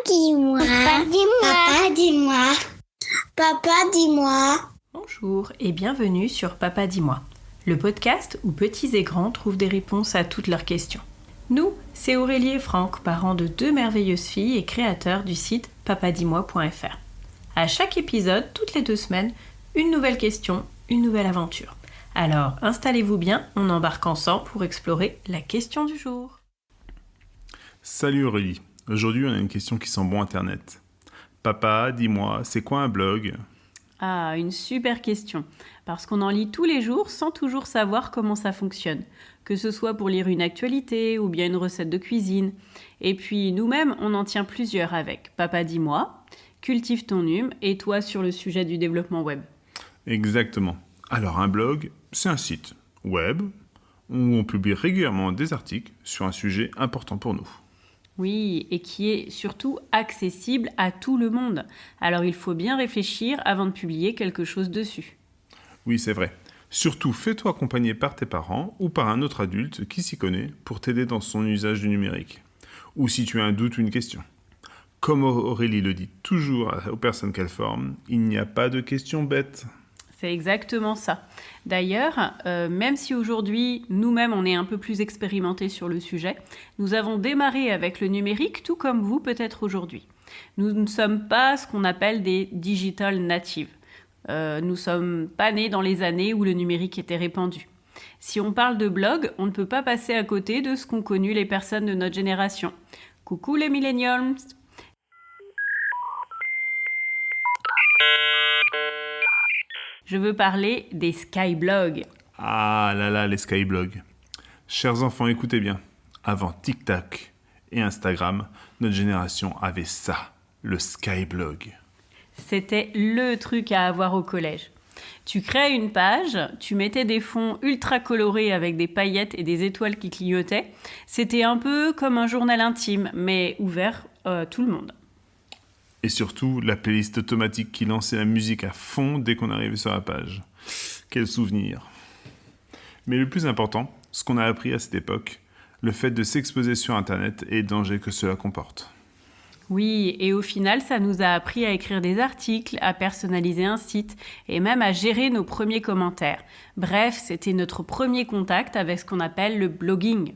dis-moi. Papa, dis-moi. Papa, dis-moi. Papa, dis-moi. Bonjour et bienvenue sur Papa dis-moi, le podcast où petits et grands trouvent des réponses à toutes leurs questions. Nous, c'est Aurélie et Franck, parents de 2 merveilleuses filles et créateurs du site papadis-moi.fr. À chaque épisode, toutes les 2 semaines, une nouvelle question, une nouvelle aventure. Alors, installez-vous bien, on embarque ensemble pour explorer la question du jour. Salut Aurélie, aujourd'hui on a une question qui sent bon internet. Papa, dis-moi, c'est quoi un blog ? Ah, une super question, parce qu'on en lit tous les jours sans toujours savoir comment ça fonctionne, que ce soit pour lire une actualité ou bien une recette de cuisine. Et puis nous-mêmes, on en tient plusieurs avec Papa dis-moi, Cultive ton hume et toi sur le sujet du développement web. Exactement. Alors un blog, c'est un site web où on publie régulièrement des articles sur un sujet important pour nous. Oui, et qui est surtout accessible à tout le monde. Alors il faut bien réfléchir avant de publier quelque chose dessus. Oui, c'est vrai. Surtout, fais-toi accompagner par tes parents ou par un autre adulte qui s'y connaît pour t'aider dans son usage du numérique. Ou si tu as un doute ou une question. Comme Aurélie le dit toujours aux personnes qu'elle forme, il n'y a pas de questions bêtes. C'est exactement ça. D'ailleurs, même si aujourd'hui, nous-mêmes, on est un peu plus expérimentés sur le sujet, nous avons démarré avec le numérique, tout comme vous peut-être aujourd'hui. Nous ne sommes pas ce qu'on appelle des digital natives. Nous ne sommes pas nés dans les années où le numérique était répandu. Si on parle de blog, on ne peut pas passer à côté de ce qu'ont connu les personnes de notre génération. Coucou les millennials! Je veux parler des skyblogs. Ah là là, les skyblogs. Chers enfants, écoutez bien. Avant TikTok et Instagram, notre génération avait ça, le skyblog. C'était le truc à avoir au collège. Tu créais une page, tu mettais des fonds ultra colorés avec des paillettes et des étoiles qui clignotaient. C'était un peu comme un journal intime, mais ouvert à tout le monde. Et surtout, la playlist automatique qui lançait la musique à fond dès qu'on arrivait sur la page. Quel souvenir. Mais le plus important, ce qu'on a appris à cette époque, le fait de s'exposer sur Internet et les dangers que cela comporte. Oui, et au final, ça nous a appris à écrire des articles, à personnaliser un site et même à gérer nos premiers commentaires. Bref, c'était notre premier contact avec ce qu'on appelle le blogging.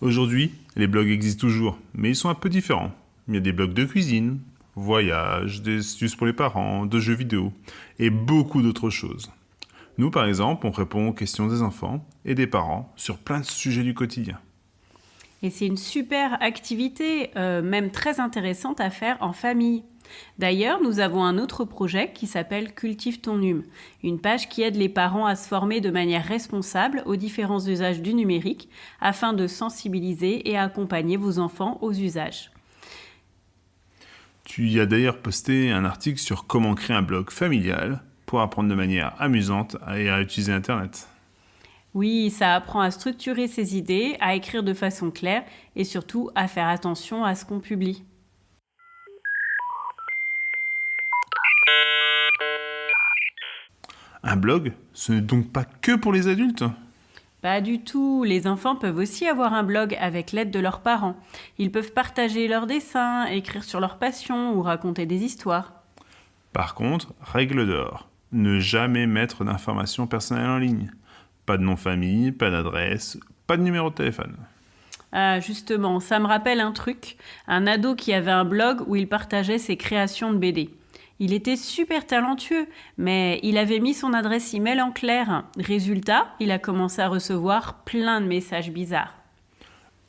Aujourd'hui, les blogs existent toujours, mais ils sont un peu différents. Il y a des blogs de cuisine, voyages, des astuces pour les parents, de jeux vidéo et beaucoup d'autres choses. Nous, par exemple, on répond aux questions des enfants et des parents sur plein de sujets du quotidien. Et c'est une super activité, même très intéressante à faire en famille. D'ailleurs, nous avons un autre projet qui s'appelle Cultive ton hume, une page qui aide les parents à se former de manière responsable aux différents usages du numérique afin de sensibiliser et accompagner vos enfants aux usages. Tu y as d'ailleurs posté un article sur comment créer un blog familial pour apprendre de manière amusante et à utiliser Internet. Oui, ça apprend à structurer ses idées, à écrire de façon claire et surtout à faire attention à ce qu'on publie. Un blog, ce n'est donc pas que pour les adultes ? Pas du tout, les enfants peuvent aussi avoir un blog avec l'aide de leurs parents. Ils peuvent partager leurs dessins, écrire sur leurs passions ou raconter des histoires. Par contre, règle d'or, ne jamais mettre d'informations personnelles en ligne. Pas de nom de famille, pas d'adresse, pas de numéro de téléphone. Ah, justement, ça me rappelle un truc, un ado qui avait un blog où il partageait ses créations de BD. Il était super talentueux, mais il avait mis son adresse email en clair. Résultat, il a commencé à recevoir plein de messages bizarres.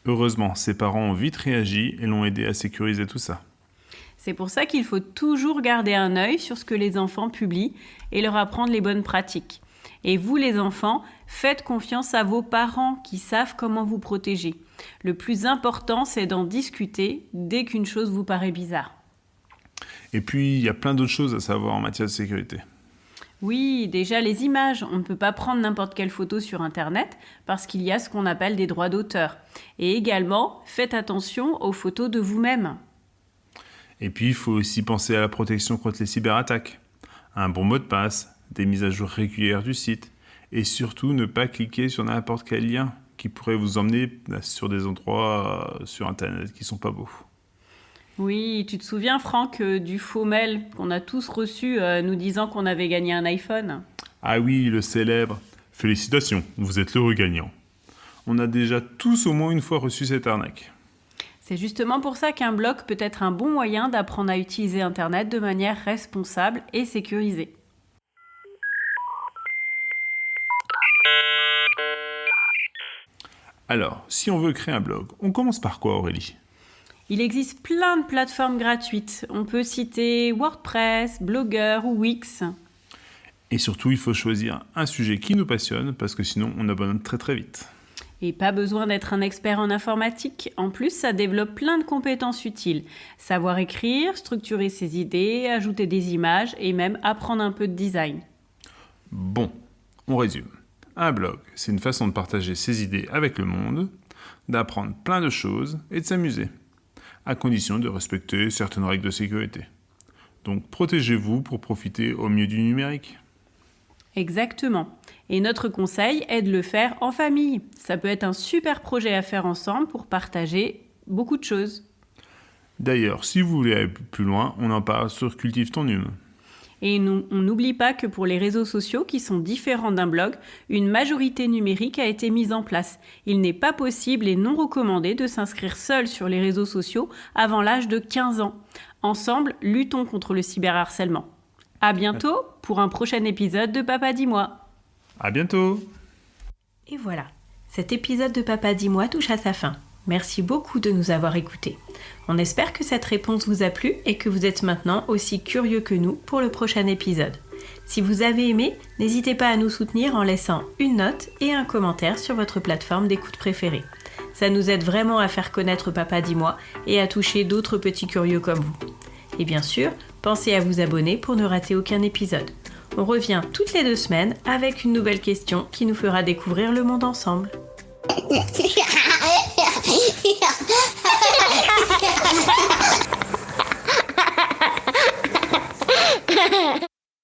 Heureusement, ses parents ont vite réagi et l'ont aidé à sécuriser tout ça. C'est pour ça qu'il faut toujours garder un œil sur ce que les enfants publient et leur apprendre les bonnes pratiques. Et vous, les enfants, faites confiance à vos parents qui savent comment vous protéger. Le plus important, c'est d'en discuter dès qu'une chose vous paraît bizarre. Et puis, il y a plein d'autres choses à savoir en matière de sécurité. Oui, déjà les images. On ne peut pas prendre n'importe quelle photo sur Internet parce qu'il y a ce qu'on appelle des droits d'auteur. Et également, faites attention aux photos de vous-même. Et puis, il faut aussi penser à la protection contre les cyberattaques. Un bon mot de passe, des mises à jour régulières du site, et surtout ne pas cliquer sur n'importe quel lien qui pourrait vous emmener sur des endroits sur Internet qui sont pas beaux. Oui, tu te souviens, Franck, du faux mail qu'on a tous reçu nous disant qu'on avait gagné un iPhone? Ah oui, le célèbre. Félicitations, vous êtes l'heureux gagnant. On a déjà tous au moins une fois reçu cette arnaque. C'est justement pour ça qu'un blog peut être un bon moyen d'apprendre à utiliser Internet de manière responsable et sécurisée. Alors, si on veut créer un blog, on commence par quoi, Aurélie? Il existe plein de plateformes gratuites. On peut citer WordPress, Blogger ou Wix. Et surtout, il faut choisir un sujet qui nous passionne, parce que sinon, on abandonne très très vite. Et pas besoin d'être un expert en informatique. En plus, ça développe plein de compétences utiles. Savoir écrire, structurer ses idées, ajouter des images et même apprendre un peu de design. Bon, on résume. Un blog, c'est une façon de partager ses idées avec le monde, d'apprendre plein de choses et de s'amuser, à condition de respecter certaines règles de sécurité. Donc protégez-vous pour profiter au mieux du numérique. Exactement. Et notre conseil est de le faire en famille. Ça peut être un super projet à faire ensemble pour partager beaucoup de choses. D'ailleurs, si vous voulez aller plus loin, on en parle sur Cultive ton Hume. Et on n'oublie pas que pour les réseaux sociaux qui sont différents d'un blog, une majorité numérique a été mise en place. Il n'est pas possible et non recommandé de s'inscrire seul sur les réseaux sociaux avant l'âge de 15 ans. Ensemble, luttons contre le cyberharcèlement. À bientôt pour un prochain épisode de Papa Dis-moi. À bientôt! Et voilà, cet épisode de Papa Dis-moi touche à sa fin. Merci beaucoup de nous avoir écoutés. On espère que cette réponse vous a plu et que vous êtes maintenant aussi curieux que nous pour le prochain épisode. Si vous avez aimé, n'hésitez pas à nous soutenir en laissant une note et un commentaire sur votre plateforme d'écoute préférée. Ça nous aide vraiment à faire connaître Papa Dis-moi et à toucher d'autres petits curieux comme vous. Et bien sûr, pensez à vous abonner pour ne rater aucun épisode. On revient toutes les 2 semaines avec une nouvelle question qui nous fera découvrir le monde ensemble.